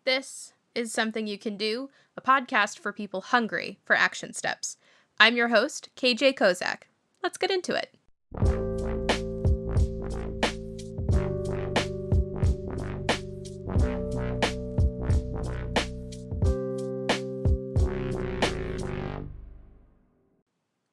This is Something You Can Do, a podcast for people hungry for action steps. I'm your host, KJ Kozak. Let's get into it.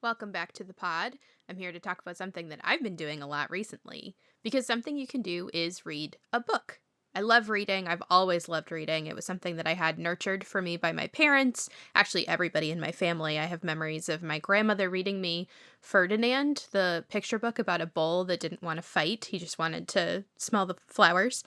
Welcome back to the pod. I'm here to talk about something that I've been doing a lot recently, because something you can do is read a book. I love reading. I've always loved reading. It was something that I had nurtured for me by my parents. Actually, everybody in my family. I have memories of my grandmother reading me Ferdinand, the picture book about a bull that didn't want to fight. He just wanted to smell the flowers.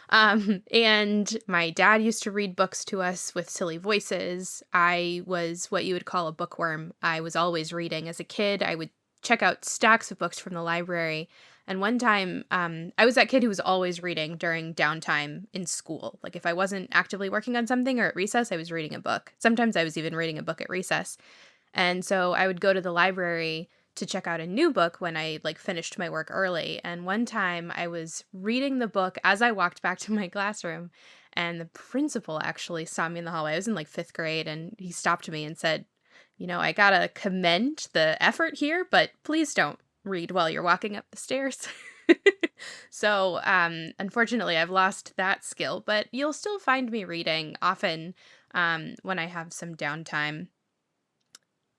And my dad used to read books to us with silly voices. I was what you would call a bookworm. I was always reading. As a kid, I would check out stacks of books from the library. And one time, I was that kid who was always reading during downtime in school. Like if I wasn't actively working on something or at recess, I was reading a book. Sometimes I was even reading a book at recess. And so I would go to the library to check out a new book when I finished my work early. And one time I was reading the book as I walked back to my classroom, and the principal actually saw me in the hallway. I was in fifth grade, and he stopped me and said, I gotta commend the effort here, but please don't read while you're walking up the stairs. So, unfortunately, I've lost that skill, but you'll still find me reading often when I have some downtime.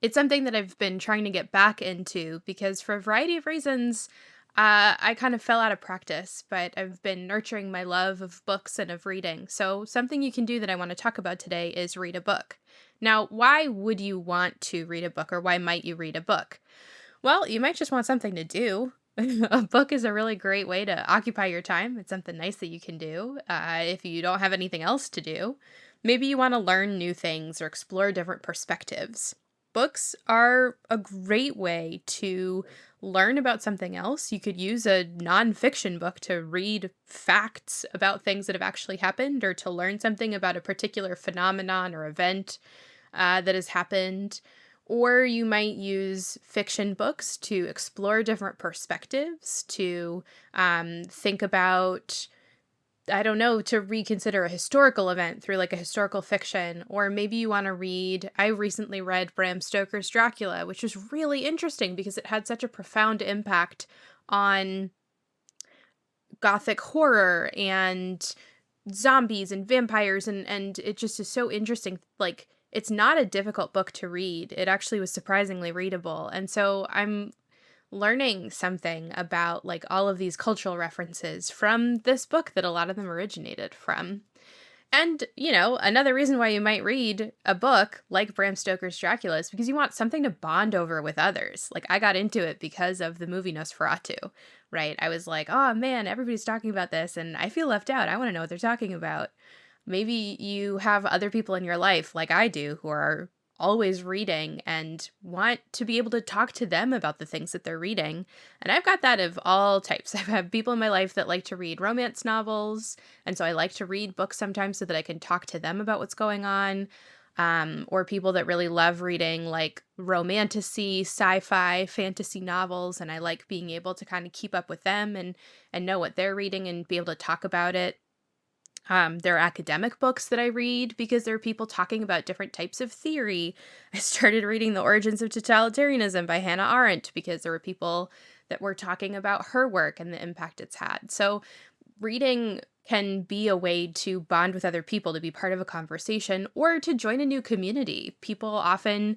It's something that I've been trying to get back into because for a variety of reasons, I kind of fell out of practice, but I've been nurturing my love of books and of reading. So something you can do that I want to talk about today is read a book. Now, why would you want to read a book, or why might you read a book? Well, you might just want something to do. A book is a really great way to occupy your time. It's something nice that you can do if you don't have anything else to do. Maybe you want to learn new things or explore different perspectives. Books are a great way to learn about something else. You could use a nonfiction book to read facts about things that have actually happened, or to learn something about a particular phenomenon or event that has happened. Or you might use fiction books to explore different perspectives, to think about, to reconsider a historical event through a historical fiction. Or maybe you want to read, I recently read Bram Stoker's Dracula, which was really interesting because it had such a profound impact on Gothic horror and zombies and vampires, and it just is so interesting. It's not a difficult book to read. It actually was surprisingly readable. And so I'm learning something about all of these cultural references from this book that a lot of them originated from. And, another reason why you might read a book like Bram Stoker's Dracula is because you want something to bond over with others. I got into it because of the movie Nosferatu, right? I was like, oh man, everybody's talking about this and I feel left out. I want to know what they're talking about. Maybe you have other people in your life, like I do, who are always reading and want to be able to talk to them about the things that they're reading. And I've got that of all types. I've had people in my life that like to read romance novels, and so I like to read books sometimes so that I can talk to them about what's going on. Or people that really love reading romantasy, sci-fi, fantasy novels, and I like being able to kind of keep up with them and know what they're reading and be able to talk about it. There are academic books that I read because there are people talking about different types of theory. I started reading The Origins of Totalitarianism by Hannah Arendt because there were people that were talking about her work and the impact it's had. So reading can be a way to bond with other people, to be part of a conversation, or to join a new community. People often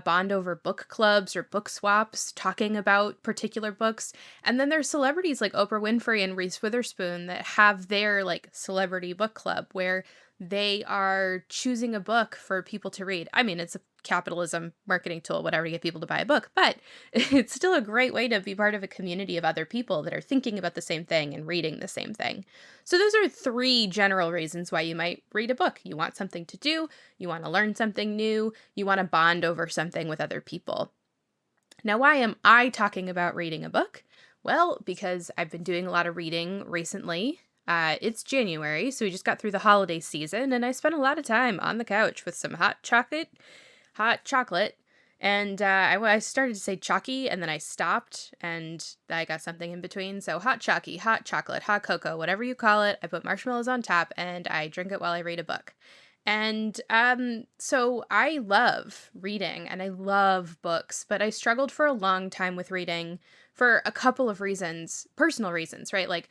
bond over book clubs or book swaps, talking about particular books. And then there's celebrities like Oprah Winfrey and Reese Witherspoon that have their celebrity book club where they are choosing a book for people to read. I mean, it's a capitalism marketing tool, whatever, to get people to buy a book, but it's still a great way to be part of a community of other people that are thinking about the same thing and reading the same thing. So those are three general reasons why you might read a book. You want something to do, you want to learn something new, you want to bond over something with other people. Now, why am I talking about reading a book? Well, because I've been doing a lot of reading recently. It's January, so we just got through the holiday season, and I spent a lot of time on the couch with some hot chocolate, And I started to say chalky, and then I stopped, and I got something in between. So hot chalky, hot chocolate, hot cocoa, whatever you call it. I put marshmallows on top, and I drink it while I read a book. And so I love reading, and I love books, but I struggled for a long time with reading for a couple of reasons, personal reasons, right? Like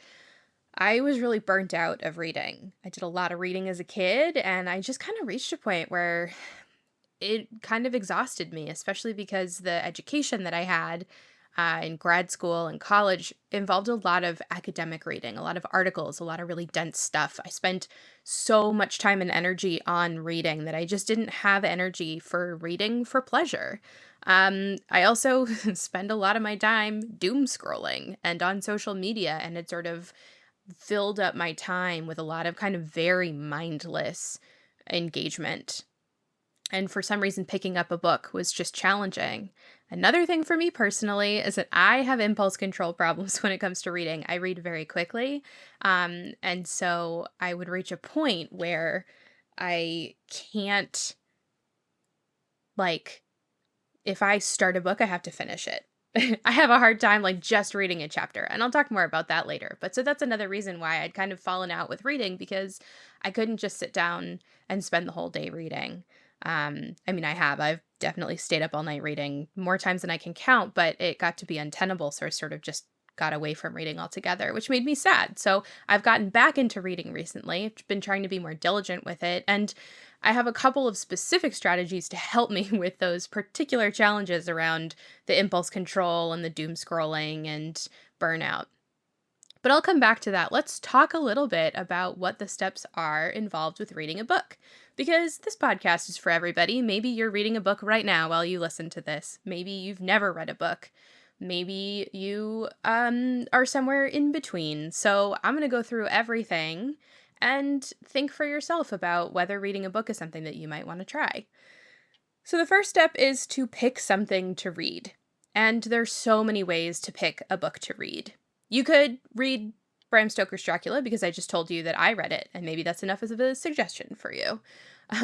I was really burnt out of reading. I did a lot of reading as a kid, and I just kind of reached a point where it kind of exhausted me, especially because the education that I had in grad school and college involved a lot of academic reading, a lot of articles, a lot of really dense stuff. I spent so much time and energy on reading that I just didn't have energy for reading for pleasure. I also spend a lot of my time doom scrolling and on social media, and it sort of filled up my time with a lot of kind of very mindless engagement. And for some reason, picking up a book was just challenging. Another thing for me personally is that I have impulse control problems when it comes to reading. I read very quickly. And so I would reach a point where I can't, like, if I start a book, I have to finish it. I have a hard time like just reading a chapter, and I'll talk more about that later. But so that's another reason why I'd kind of fallen out with reading because I couldn't just sit down and spend the whole day reading. I mean, I've definitely stayed up all night reading more times than I can count, but it got to be untenable. So I sort of just got away from reading altogether, which made me sad. So I've gotten back into reading recently. I've been trying to be more diligent with it. And I have a couple of specific strategies to help me with those particular challenges around the impulse control and the doom scrolling and burnout. But I'll come back to that. Let's talk a little bit about what the steps are involved with reading a book. Because this podcast is for everybody. Maybe you're reading a book right now while you listen to this. Maybe you've never read a book. Maybe you are somewhere in between. So I'm going to go through everything and think for yourself about whether reading a book is something that you might want to try. So the first step is to pick something to read. And there's so many ways to pick a book to read. You could read Bram Stoker's Dracula because I just told you that I read it, and maybe that's enough of a suggestion for you.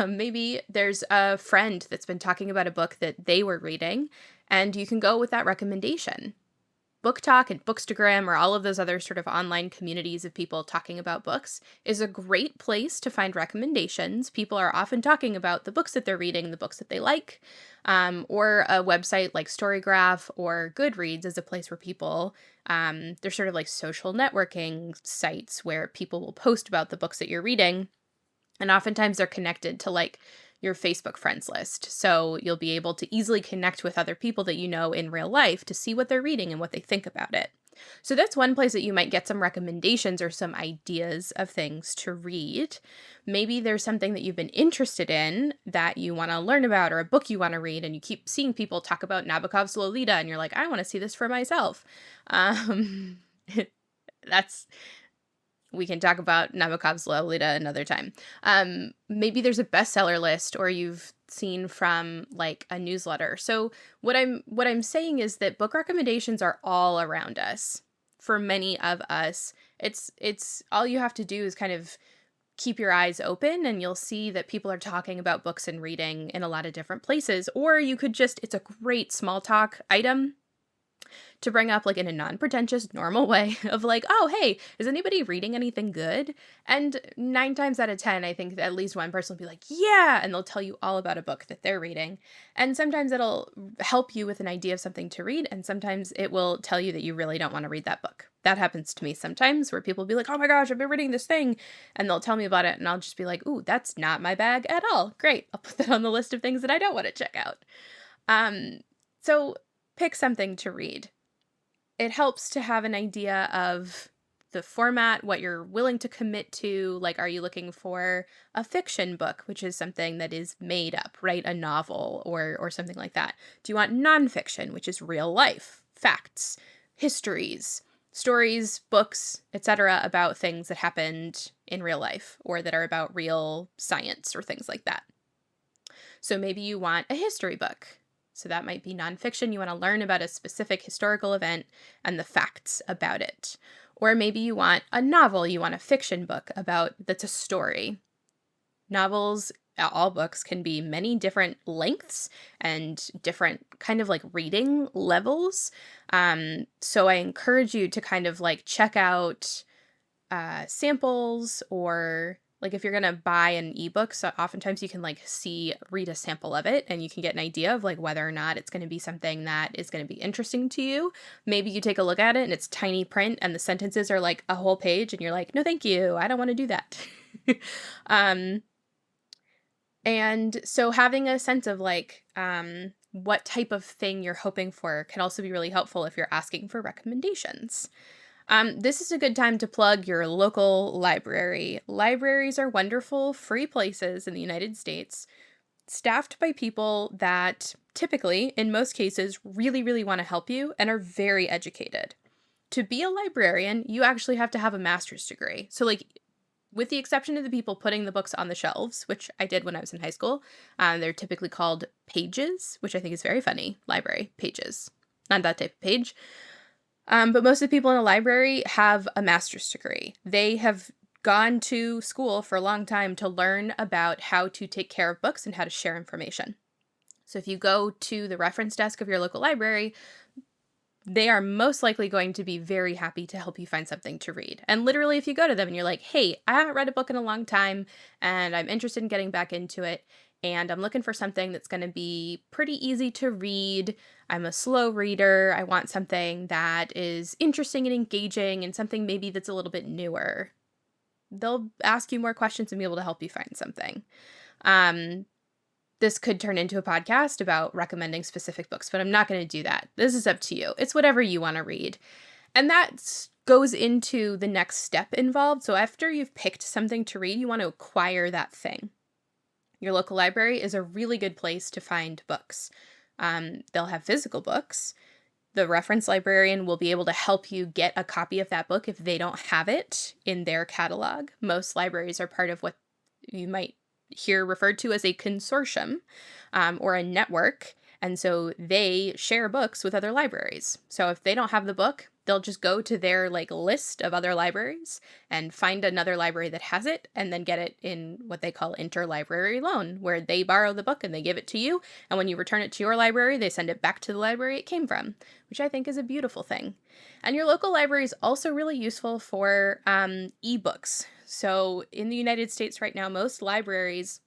Maybe there's a friend that's been talking about a book that they were reading, and you can go with that recommendation. Book Talk and Bookstagram or all of those other sort of online communities of people talking about books is a great place to find recommendations. People are often talking about the books that they're reading, the books that they like, or a website like Storygraph or Goodreads is a place where people, they're sort of like social networking sites where people will post about the books that you're reading. And oftentimes they're connected to like your Facebook friends list. So you'll be able to easily connect with other people that you know in real life to see what they're reading and what they think about it. So that's one place that you might get some recommendations or some ideas of things to read. Maybe there's something that you've been interested in that you want to learn about or a book you want to read and you keep seeing people talk about Nabokov's Lolita and you're like, I want to see this for myself. That's We can talk about Nabokov's Lolita another time. Maybe there's a bestseller list or you've seen from like a newsletter. So what I'm saying is that book recommendations are all around us. For many of us, it's all you have to do is kind of keep your eyes open and you'll see that people are talking about books and reading in a lot of different places. Or you could just, it's a great small talk item to bring up like in a non-pretentious normal way of like, oh hey, is anybody reading anything good? And 9 times out of 10 I think that at least one person will be like, yeah, and they'll tell you all about a book that they're reading. And sometimes it'll help you with an idea of something to read, and sometimes it will tell you that you really don't want to read that book. That happens to me sometimes where people will be like, oh my gosh, I've been reading this thing, and they'll tell me about it and I'll just be like, ooh, that's not my bag at all. Great, I'll put that on the list of things that I don't want to check out. So pick something to read. It helps to have an idea of the format, what you're willing to commit to. Like, are you looking for a fiction book, which is something that is made up, right? A novel or something like that. Do you want nonfiction, which is real life, facts, histories, stories, books, etc., about things that happened in real life or that are about real science or things like that? So maybe you want a history book. So that might be nonfiction. You want to learn about a specific historical event and the facts about it. Or maybe you want a novel. You want a fiction book that's a story. Novels all books can be many different lengths and different kind of like reading levels. So I encourage you to kind of like check out samples, or like if you're gonna buy an ebook, so oftentimes you can like read a sample of it, and you can get an idea of like whether or not it's going to be something that is going to be interesting to you. Maybe you take a look at it and it's tiny print and the sentences are like a whole page and you're like, no thank you, I don't want to do that. um and so having a sense of like what type of thing you're hoping for can also be really helpful if you're asking for recommendations. This is a good time to plug your local library. Libraries are wonderful, free places in the United States, staffed by people that typically, in most cases, really, really want to help you and are very educated. To be a librarian, you actually have to have a master's degree. So, like, with the exception of the people putting the books on the shelves, which I did when I was in high school, they're typically called pages, which I think is very funny. Library, pages. Not that type of page. But most of the people in a library have a master's degree. They have gone to school for a long time to learn about how to take care of books and how to share information. So if you go to the reference desk of your local library, they are most likely going to be very happy to help you find something to read. And literally, if you go to them and you're like, hey, I haven't read a book in a long time and I'm interested in getting back into it, and I'm looking for something that's going to be pretty easy to read. I'm a slow reader. I want something that is interesting and engaging and something maybe that's a little bit newer. They'll ask you more questions and be able to help you find something. This could turn into a podcast about recommending specific books, but I'm not going to do that. This is up to you. It's whatever you want to read. And that goes into the next step involved. So after you've picked something to read, you want to acquire that thing. Your local library is a really good place to find books. They'll have physical books. The reference librarian will be able to help you get a copy of that book if they don't have it in their catalog. Most libraries are part of what you might hear referred to as a consortium, or a network. And so they share books with other libraries. So if they don't have the book, they'll just go to their like list of other libraries and find another library that has it, and then get it in what they call interlibrary loan, where they borrow the book and they give it to you. And when you return it to your library, they send it back to the library it came from, which I think is a beautiful thing. And your local library is also really useful for ebooks. So in the United States right now, most libraries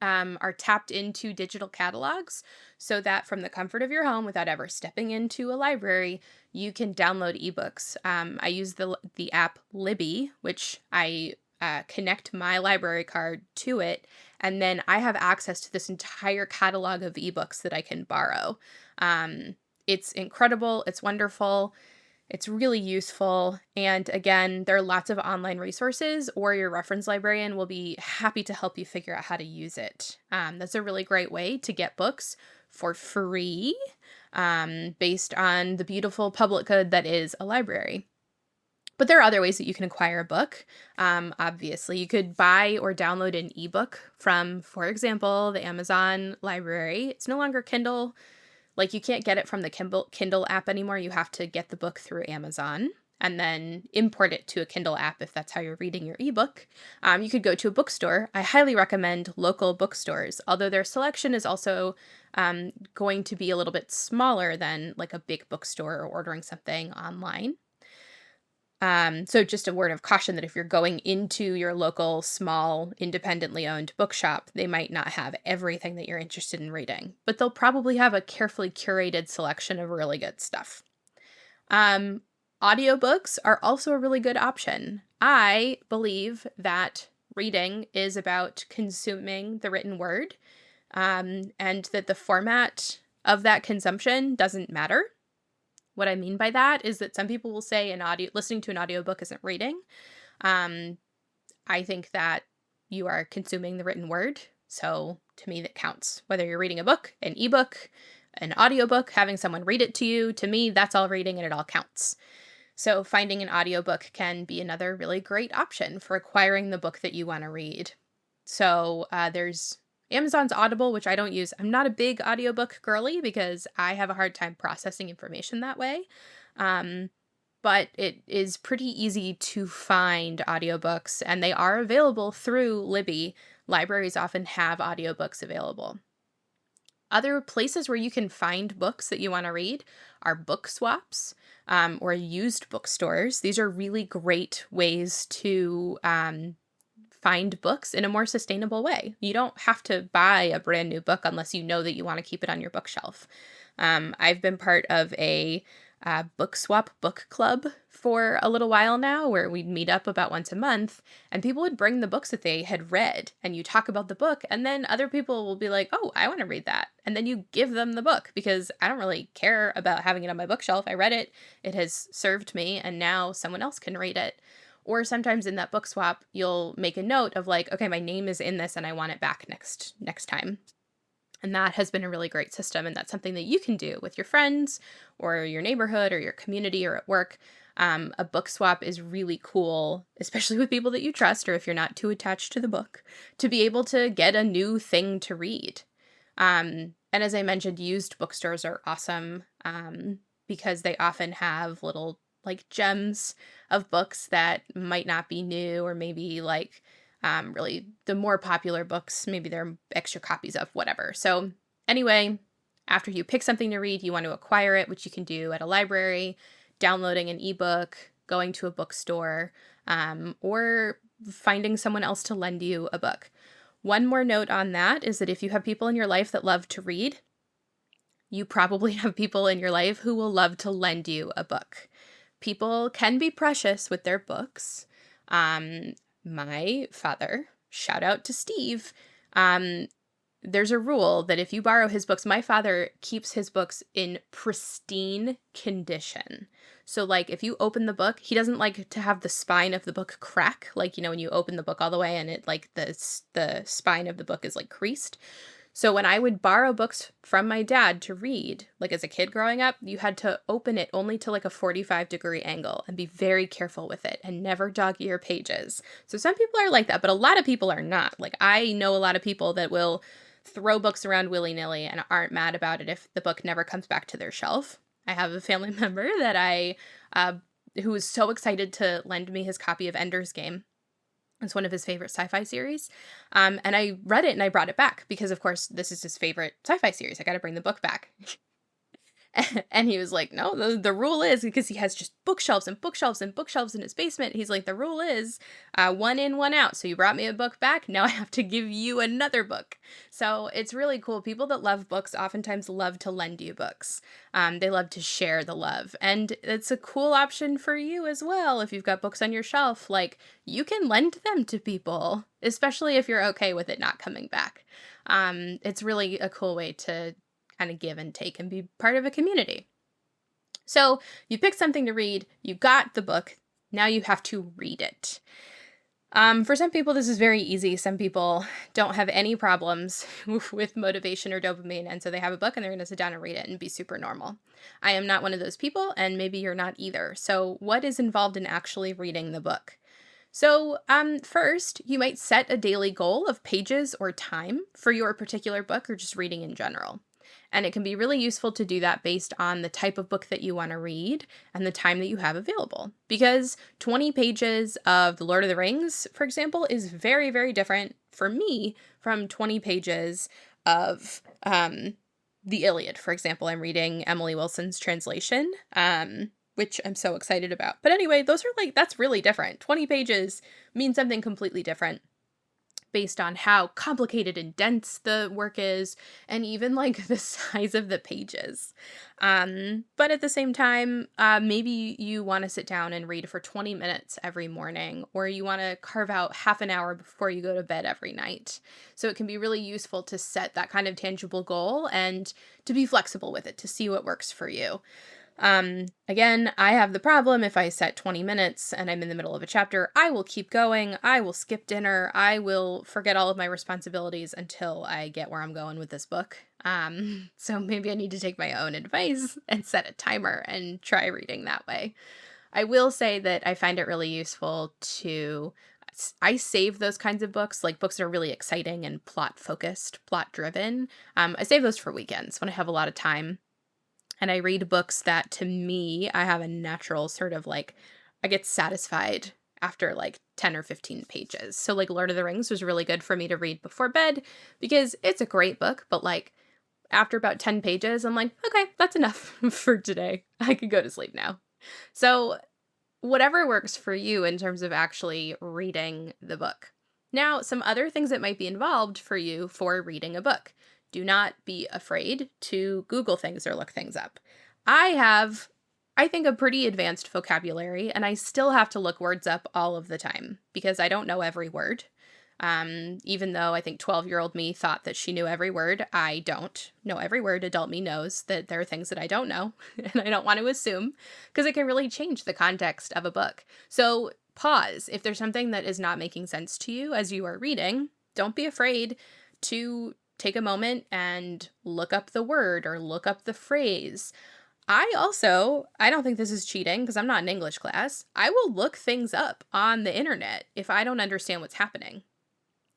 are tapped into digital catalogs, so that from the comfort of your home, without ever stepping into a library, you can download ebooks. I use the app Libby, which I connect my library card to it, and then I have access to this entire catalog of ebooks that I can borrow. It's incredible. It's wonderful. It's really useful. And again, there are lots of online resources, or your reference librarian will be happy to help you figure out how to use it. That's a really great way to get books for free, based on the beautiful public good that is a library. But there are other ways that you can acquire a book. Obviously, you could buy or download an ebook from, for example, the Amazon library. It's no longer Kindle. Like, you can't get it from the Kindle app anymore. You have to get the book through Amazon and then import it to a Kindle app if that's how you're reading your ebook. You could go to a bookstore. I highly recommend local bookstores, although their selection is also going to be a little bit smaller than like a big bookstore or ordering something online. So just a word of caution that if you're going into your local, small, independently owned bookshop, they might not have everything that you're interested in reading, but they'll probably have a carefully curated selection of really good stuff. Audiobooks are also a really good option. I believe that reading is about consuming the written word, and that the format of that consumption doesn't matter. What I mean by that is that some people will say listening to an audiobook isn't reading. I think that you are consuming the written word. So to me, that counts. Whether you're reading a book, an ebook, an audiobook, having someone read it to you, to me, that's all reading and it all counts. So finding an audiobook can be another really great option for acquiring the book that you want to read. So there's Amazon's Audible, which I don't use. I'm not a big audiobook girly because I have a hard time processing information that way. But it is pretty easy to find audiobooks, and they are available through Libby. libraries often have audiobooks available. Other places where you can find books that you want to read are book swaps, or used bookstores. These are really great ways to find books in a more sustainable way. You don't have to buy a brand new book unless you know that you want to keep it on your bookshelf. I've been part of a book swap book club for a little while now, where we'd meet up about once a month and people would bring the books that they had read, and you talk about the book, and then other people will be like, oh, I want to read that. And then you give them the book, because I don't really care about having it on my bookshelf. I read it, it has served me, and now someone else can read it. Or sometimes in that book swap, you'll make a note of like, okay, my name is in this and I want it back next time. And that has been a really great system. And that's something that you can do with your friends or your neighborhood or your community or at work. A book swap is really cool, especially with people that you trust, or if you're not too attached to the book, to be able to get a new thing to read. And as I mentioned, used bookstores are awesome, because they often have little like gems of books that might not be new, or maybe like really the more popular books, maybe there are extra copies of whatever. So anyway, after you pick something to read, you want to acquire it, which you can do at a library, downloading an ebook, going to a bookstore, or finding someone else to lend you a book. One more note on that is that if you have people in your life that love to read, you probably have people in your life who will love to lend you a book. People can be precious with their books. My father, shout out to Steve, there's a rule that if you borrow his books, my father keeps his books in pristine condition. So like if you open the book, he doesn't like to have the spine of the book crack, like, when you open the book all the way and it like the spine of the book is like creased. So when I would borrow books from my dad to read, like as a kid growing up, you had to open it only to like a 45-degree angle and be very careful with it and never dog ear pages. So some people are like that, but a lot of people are not. Like I know a lot of people that will throw books around willy-nilly and aren't mad about it if the book never comes back to their shelf. I have a family member that who was so excited to lend me his copy of Ender's Game. It's one of his favorite sci-fi series. And I read it and I brought it back because, of course, this is his favorite sci-fi series. I got to bring the book back. And he was like, no, the rule is, because he has just bookshelves and bookshelves and bookshelves in his basement. He's like, the rule is one in, one out. So you brought me a book back. Now I have to give you another book. So it's really cool. People that love books oftentimes love to lend you books. They love to share the love. And it's a cool option for you as well. If you've got books on your shelf, like you can lend them to people, especially if you're okay with it not coming back. It's really a cool way to kind of give and take and be part of a community. So you pick something to read, you got the book, now you have to read it. For some people, this is very easy. Some people don't have any problems with motivation or dopamine, and so they have a book and they're going to sit down and read it and be super normal. I am not one of those people, and maybe you're not either. So what is involved in actually reading the book? So first, you might set a daily goal of pages or time for your particular book or just reading in general. And it can be really useful to do that based on the type of book that you want to read and the time that you have available. Because 20 pages of The Lord of the Rings, for example, is very, very different for me from 20 pages of The Iliad. For example, I'm reading Emily Wilson's translation, which I'm so excited about. But anyway, that's really different. 20 pages means something completely different based on how complicated and dense the work is, and even like the size of the pages. But at the same time, maybe you want to sit down and read for 20 minutes every morning, or you want to carve out half an hour before you go to bed every night. So it can be really useful to set that kind of tangible goal and to be flexible with it, to see what works for you. Again, I have the problem if I set 20 minutes and I'm in the middle of a chapter, I will keep going, I will skip dinner, I will forget all of my responsibilities until I get where I'm going with this book. So maybe I need to take my own advice and set a timer and try reading that way. I will say that I find it really useful I save those kinds of books, like books that are really exciting and plot-focused, plot-driven. I save those for weekends when I have a lot of time. And I read books that, to me, I have a natural sort of like, I get satisfied after like 10 or 15 pages. So like Lord of the Rings was really good for me to read before bed because it's a great book, but like after about 10 pages, I'm like, okay, that's enough for today. I could go to sleep now. So whatever works for you in terms of actually reading the book. Now, some other things that might be involved for you for reading a book. Do not be afraid to Google things or look things up. I have, I think, a pretty advanced vocabulary, and I still have to look words up all of the time because I don't know every word. Even though I think 12-year-old me thought that she knew every word, I don't know every word. Adult me knows that there are things that I don't know, and I don't want to assume because it can really change the context of a book. So pause. If there's something that is not making sense to you as you are reading, don't be afraid to take a moment and look up the word or look up the phrase. I don't think this is cheating because I'm not in English class. I will look things up on the internet if I don't understand what's happening.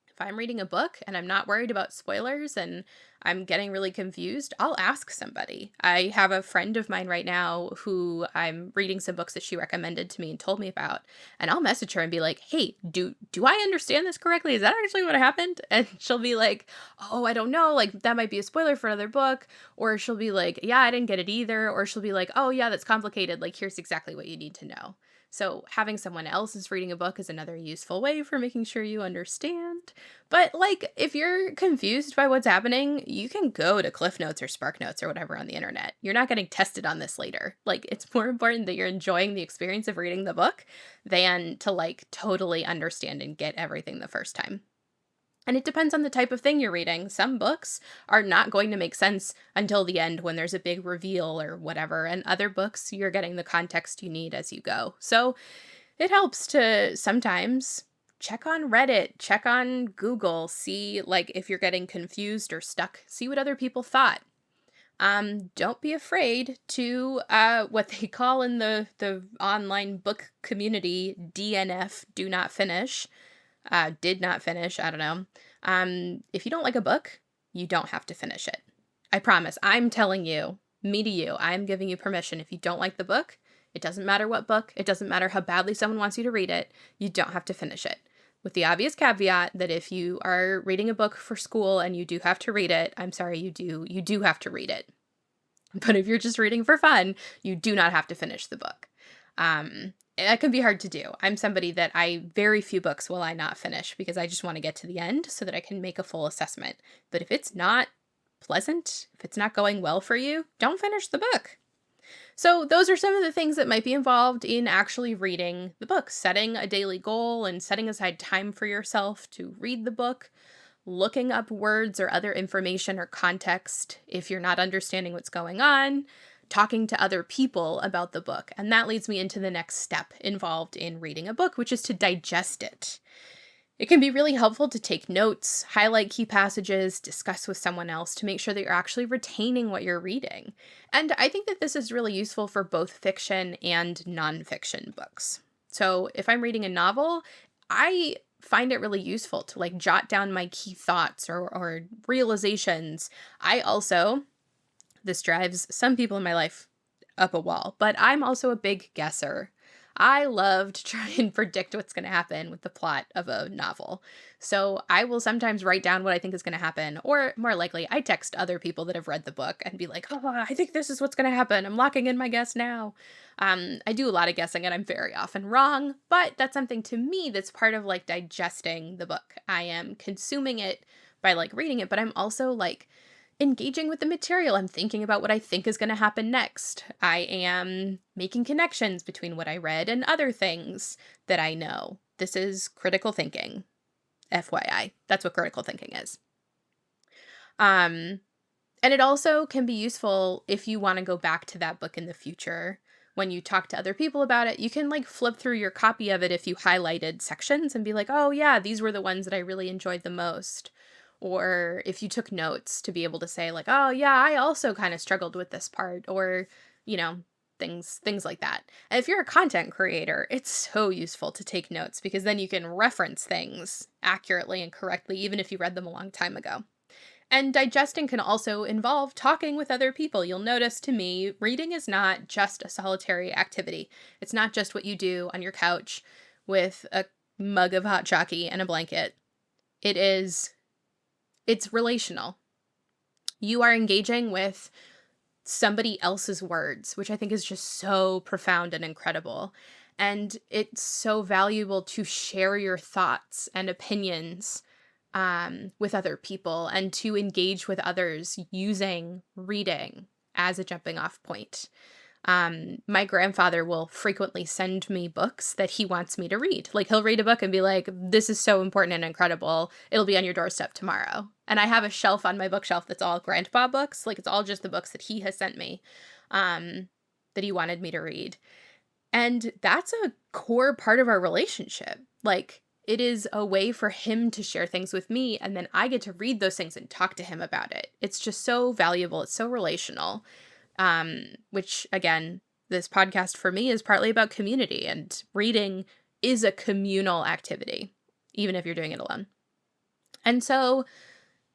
If I'm reading a book and I'm not worried about spoilers and I'm getting really confused, I'll ask somebody. I have a friend of mine right now who I'm reading some books that she recommended to me and told me about, and I'll message her and be like, "Hey, do I understand this correctly? Is that actually what happened?" And she'll be like, "Oh, I don't know, like that might be a spoiler for another book," or she'll be like, "Yeah, I didn't get it either," or she'll be like, "Oh, yeah, that's complicated. Like here's exactly what you need to know." So having someone else is reading a book is another useful way for making sure you understand. But like if you're confused by what's happening, you can go to Cliff Notes or Spark Notes or whatever on the internet. You're not getting tested on this later. Like it's more important that you're enjoying the experience of reading the book than to like totally understand and get everything the first time. And it depends on the type of thing you're reading. Some books are not going to make sense until the end when there's a big reveal or whatever, and other books you're getting the context you need as you go. So it helps to sometimes check on Reddit, check on Google, see like if you're getting confused or stuck, see what other people thought. Don't be afraid to what they call in the online book community DNF, do not finish. Did not finish, I don't know. If you don't like a book, you don't have to finish it. I promise. I'm telling you, me to you, I'm giving you permission. If you don't like the book, it doesn't matter what book, it doesn't matter how badly someone wants you to read it, you don't have to finish it. With the obvious caveat that if you are reading a book for school and you do have to read it, I'm sorry, you do have to read it. But if you're just reading for fun, you do not have to finish the book. That can be hard to do. I'm somebody that very few books will I not finish because I just want to get to the end so that I can make a full assessment. But if it's not pleasant, if it's not going well for you, don't finish the book. So those are some of the things that might be involved in actually reading the book, setting a daily goal and setting aside time for yourself to read the book, looking up words or other information or context if you're not understanding what's going on, talking to other people about the book. And that leads me into the next step involved in reading a book, which is to digest it. It can be really helpful to take notes, highlight key passages, discuss with someone else to make sure that you're actually retaining what you're reading. And I think that this is really useful for both fiction and nonfiction books. So if I'm reading a novel, I find it really useful to like jot down my key thoughts or realizations. This drives some people in my life up a wall, but I'm also a big guesser. I love to try and predict what's going to happen with the plot of a novel. So I will sometimes write down what I think is going to happen, or more likely, I text other people that have read the book and be like, "Oh, I think this is what's going to happen. I'm locking in my guess now." I do a lot of guessing and I'm very often wrong, but that's something to me that's part of like digesting the book. I am consuming it by like reading it, but I'm also like engaging with the material. I'm thinking about what I think is going to happen next. I am making connections between what I read and other things that I know. This is critical thinking. FYI, that's what critical thinking is. And it also can be useful if you want to go back to that book in the future. When you talk to other people about it, you can like flip through your copy of it if you highlighted sections and be like, "Oh yeah, these were the ones that I really enjoyed the most." Or if you took notes to be able to say like, "Oh yeah, I also kind of struggled with this part," or, things like that. And if you're a content creator, it's so useful to take notes because then you can reference things accurately and correctly, even if you read them a long time ago. And digesting can also involve talking with other people. You'll notice to me, reading is not just a solitary activity. It's not just what you do on your couch with a mug of hot chocolate and a blanket. It's relational. You are engaging with somebody else's words, which I think is just so profound and incredible. And it's so valuable to share your thoughts and opinions with other people and to engage with others using reading as a jumping off point. My grandfather will frequently send me books that he wants me to read. Like, he'll read a book and be like, this is so important and incredible. It'll be on your doorstep tomorrow. And I have a shelf on my bookshelf that's all grandpa books. Like, it's all just the books that he has sent me, that he wanted me to read. And that's a core part of our relationship. Like, it is a way for him to share things with me, and then I get to read those things and talk to him about it. It's just so valuable. It's so relational. Which, again, this podcast for me is partly about community, and reading is a communal activity, even if you're doing it alone. And so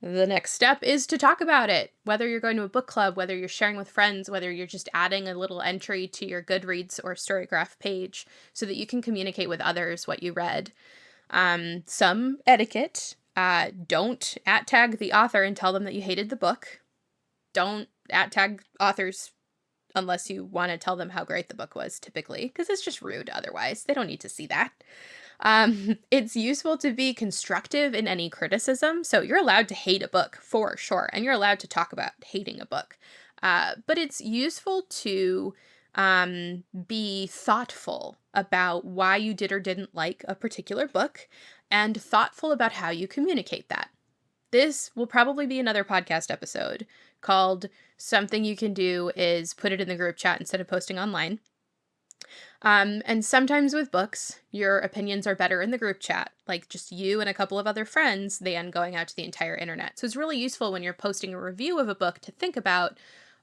the next step is to talk about it, whether you're going to a book club, whether you're sharing with friends, whether you're just adding a little entry to your Goodreads or Storygraph page so that you can communicate with others what you read. Some etiquette, don't @tag the author and tell them that you hated the book. Don't @tag authors unless you want to tell them how great the book was, typically, because it's just rude otherwise. They don't need to see that. It's useful to be constructive in any criticism. So you're allowed to hate a book for sure, and you're allowed to talk about hating a book. But it's useful to be thoughtful about why you did or didn't like a particular book, and thoughtful about how you communicate that. This will probably be another podcast episode called Something You Can Do is Put It in the Group Chat instead of posting online. And sometimes with books, your opinions are better in the group chat, like just you and a couple of other friends, than going out to the entire internet. So it's really useful when you're posting a review of a book to think about,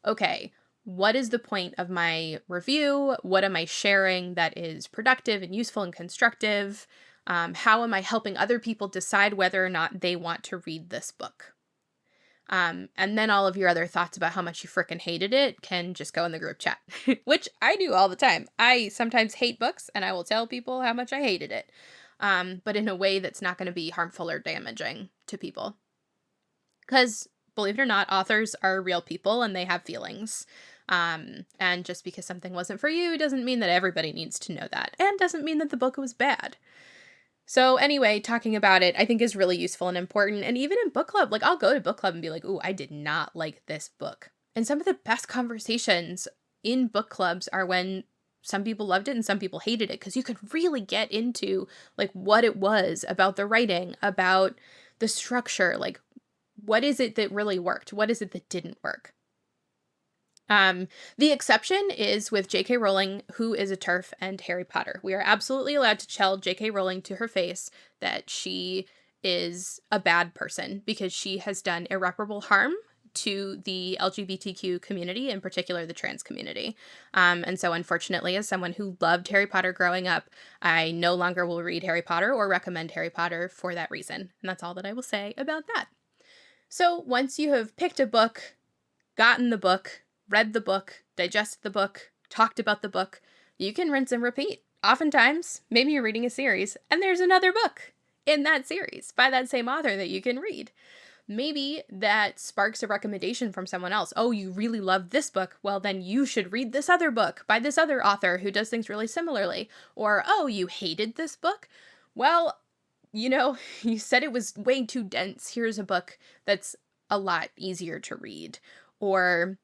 okay, what is the point of my review? What am I sharing that is productive and useful and constructive? How am I helping other people decide whether or not they want to read this book? And then all of your other thoughts about how much you frickin' hated it can just go in the group chat, which I do all the time. I sometimes hate books, and I will tell people how much I hated it, but in a way that's not going to be harmful or damaging to people. Because, believe it or not, authors are real people, and they have feelings. And just because something wasn't for you doesn't mean that everybody needs to know that, and doesn't mean that the book was bad. So anyway, talking about it, I think, is really useful and important. And even in book club, like, I'll go to book club and be like, ooh, I did not like this book. And some of the best conversations in book clubs are when some people loved it and some people hated it, because you could really get into, like, what it was about the writing, about the structure, like, what is it that really worked? What is it that didn't work? The exception is with J.K. Rowling, who is a TERF, and Harry Potter. We are absolutely allowed to tell J.K. Rowling to her face that she is a bad person because she has done irreparable harm to the LGBTQ community, in particular the trans community. And so unfortunately, as someone who loved Harry Potter growing up, I no longer will read Harry Potter or recommend Harry Potter for that reason. And that's all that I will say about that. So once you have picked a book, gotten the book, read the book, digested the book, talked about the book, you can rinse and repeat. Oftentimes, maybe you're reading a series, and there's another book in that series by that same author that you can read. Maybe that sparks a recommendation from someone else. Oh, you really love this book? Well, then you should read this other book by this other author who does things really similarly. Or, oh, you hated this book? Well, you said it was way too dense. Here's a book that's a lot easier to read. Or,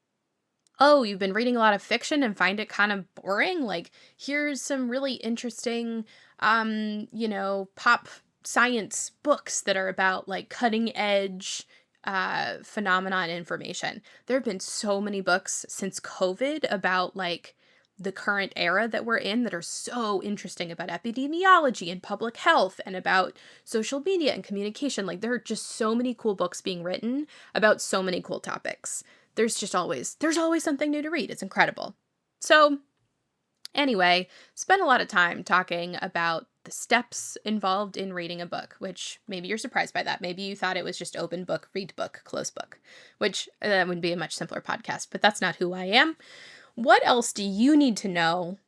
oh, you've been reading a lot of fiction and find it kind of boring? Like, here's some really interesting, pop science books that are about, like, cutting edge phenomena and information. There have been so many books since COVID about, like, the current era that we're in that are so interesting about epidemiology and public health and about social media and communication. Like, there are just so many cool books being written about so many cool topics. There's always something new to read. It's incredible. So anyway, spent a lot of time talking about the steps involved in reading a book, which maybe you're surprised by that. Maybe you thought it was just open book, read book, close book, which would be a much simpler podcast, but that's not who I am. What else do you need to know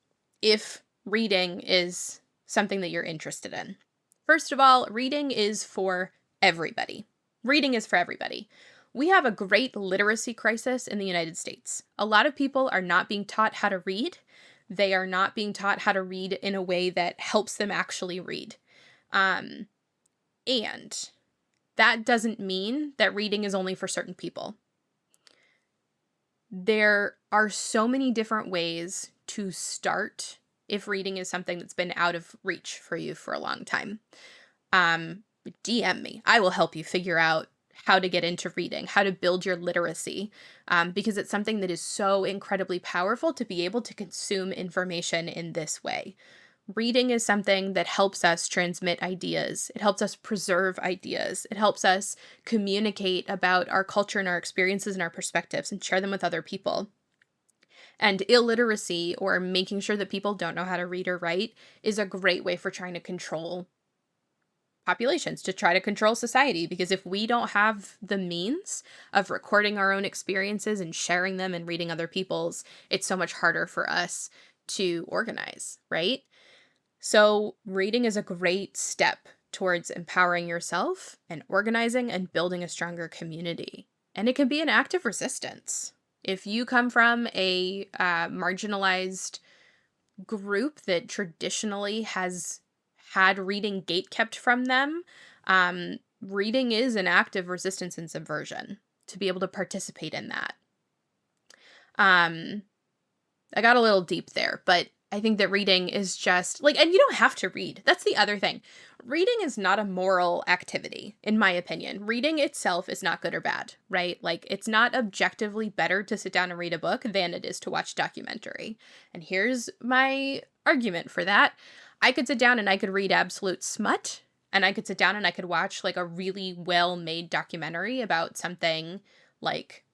if reading is something that you're interested in. First of all, reading is for everybody. Reading is for everybody. We have a great literacy crisis in the United States. A lot of people are not being taught how to read. They are not being taught how to read in a way that helps them actually read. And that doesn't mean that reading is only for certain people. There are so many different ways to start if reading is something that's been out of reach for you for a long time. DM me. I will help you figure out how to get into reading, how to build your literacy, because it's something that is so incredibly powerful to be able to consume information in this way. Reading is something that helps us transmit ideas. It helps us preserve ideas. It helps us communicate about our culture and our experiences and our perspectives and share them with other people. And illiteracy, or making sure that people don't know how to read or write, is a great way for trying to control populations, to try to control society. Because if we don't have the means of recording our own experiences and sharing them and reading other people's, it's so much harder for us to organize, right? So reading is a great step towards empowering yourself and organizing and building a stronger community. And it can be an act of resistance. If you come from a marginalized group that traditionally has had reading gatekept from them, reading is an act of resistance and subversion to be able to participate in that. I got a little deep there, but I think that reading is just like, and you don't have to read. That's the other thing. Reading is not a moral activity, in my opinion. Reading itself is not good or bad, right? Like, it's not objectively better to sit down and read a book than it is to watch a documentary. And here's my argument for that. I could sit down and I could read absolute smut, and I could sit down and I could watch like a really well-made documentary about something like,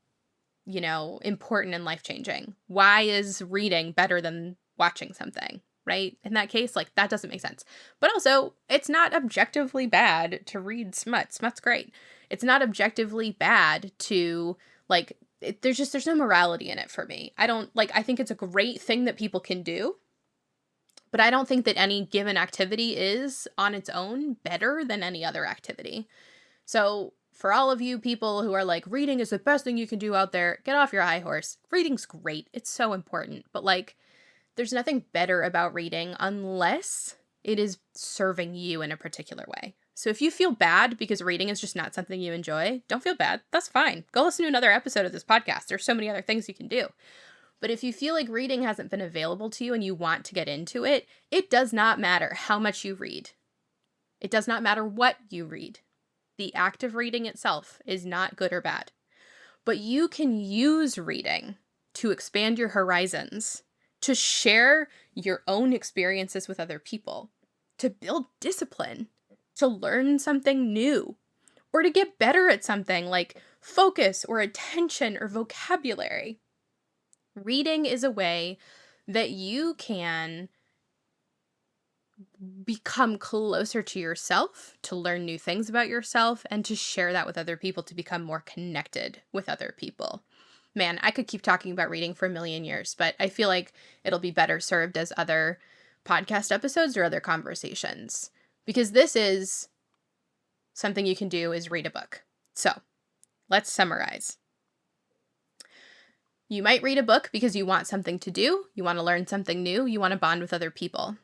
you know, important and life-changing. Why is reading better than watching something, right? In that case, like, that doesn't make sense. But also, it's not objectively bad to read smut. Smut's great. It's not objectively bad to, like, there's no morality in it for me. I think it's a great thing that people can do, but I don't think that any given activity is on its own better than any other activity. So for all of you people who are like, reading is the best thing you can do out there, get off your high horse. Reading's great. It's so important. But like, there's nothing better about reading unless it is serving you in a particular way. So if you feel bad because reading is just not something you enjoy, don't feel bad. That's fine. Go listen to another episode of this podcast. There's so many other things you can do. But if you feel like reading hasn't been available to you and you want to get into it, it does not matter how much you read. It does not matter what you read. The act of reading itself is not good or bad. But you can use reading to expand your horizons, to share your own experiences with other people, to build discipline, to learn something new, or to get better at something like focus or attention or vocabulary. Reading is a way that you can become closer to yourself, to learn new things about yourself, and to share that with other people, to become more connected with other people. Man, I could keep talking about reading for a million years, but I feel like it'll be better served as other podcast episodes or other conversations, because this is something you can do is read a book. So let's summarize. You might read a book because you want something to do, you want to learn something new, you want to bond with other people.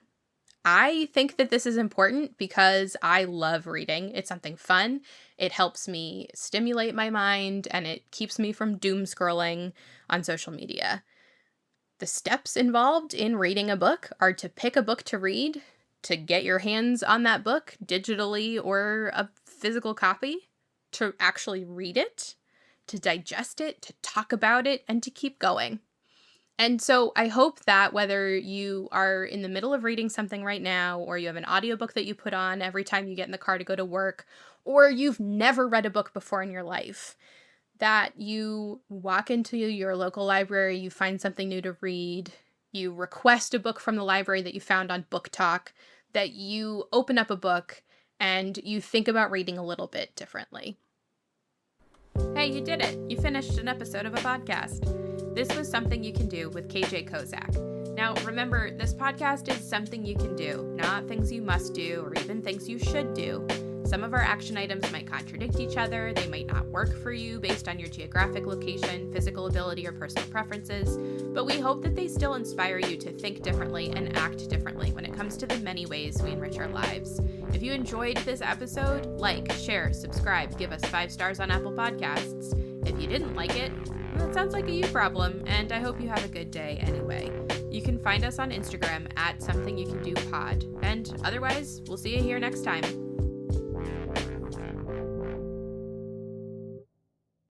I think that this is important because I love reading. It's something fun. It helps me stimulate my mind, and it keeps me from doom scrolling on social media. The steps involved in reading a book are to pick a book to read, to get your hands on that book digitally or a physical copy, to actually read it, to digest it, to talk about it, and to keep going. And so I hope that whether you are in the middle of reading something right now, or you have an audiobook that you put on every time you get in the car to go to work, or you've never read a book before in your life, that you walk into your local library, you find something new to read, you request a book from the library that you found on Book Talk, that you open up a book and you think about reading a little bit differently. Hey, you did it. You finished an episode of a podcast. This was Something You Can Do with KJ Kozak. Now, remember, this podcast is something you can do, not things you must do or even things you should do. Some of our action items might contradict each other, they might not work for you based on your geographic location, physical ability, or personal preferences, but we hope that they still inspire you to think differently and act differently when it comes to the many ways we enrich our lives. If you enjoyed this episode, like, share, subscribe, give us 5 stars on Apple Podcasts. If you didn't like it, well, it sounds like a you problem, and I hope you have a good day anyway. You can find us on Instagram at SomethingYouCanDoPod, and otherwise, we'll see you here next time.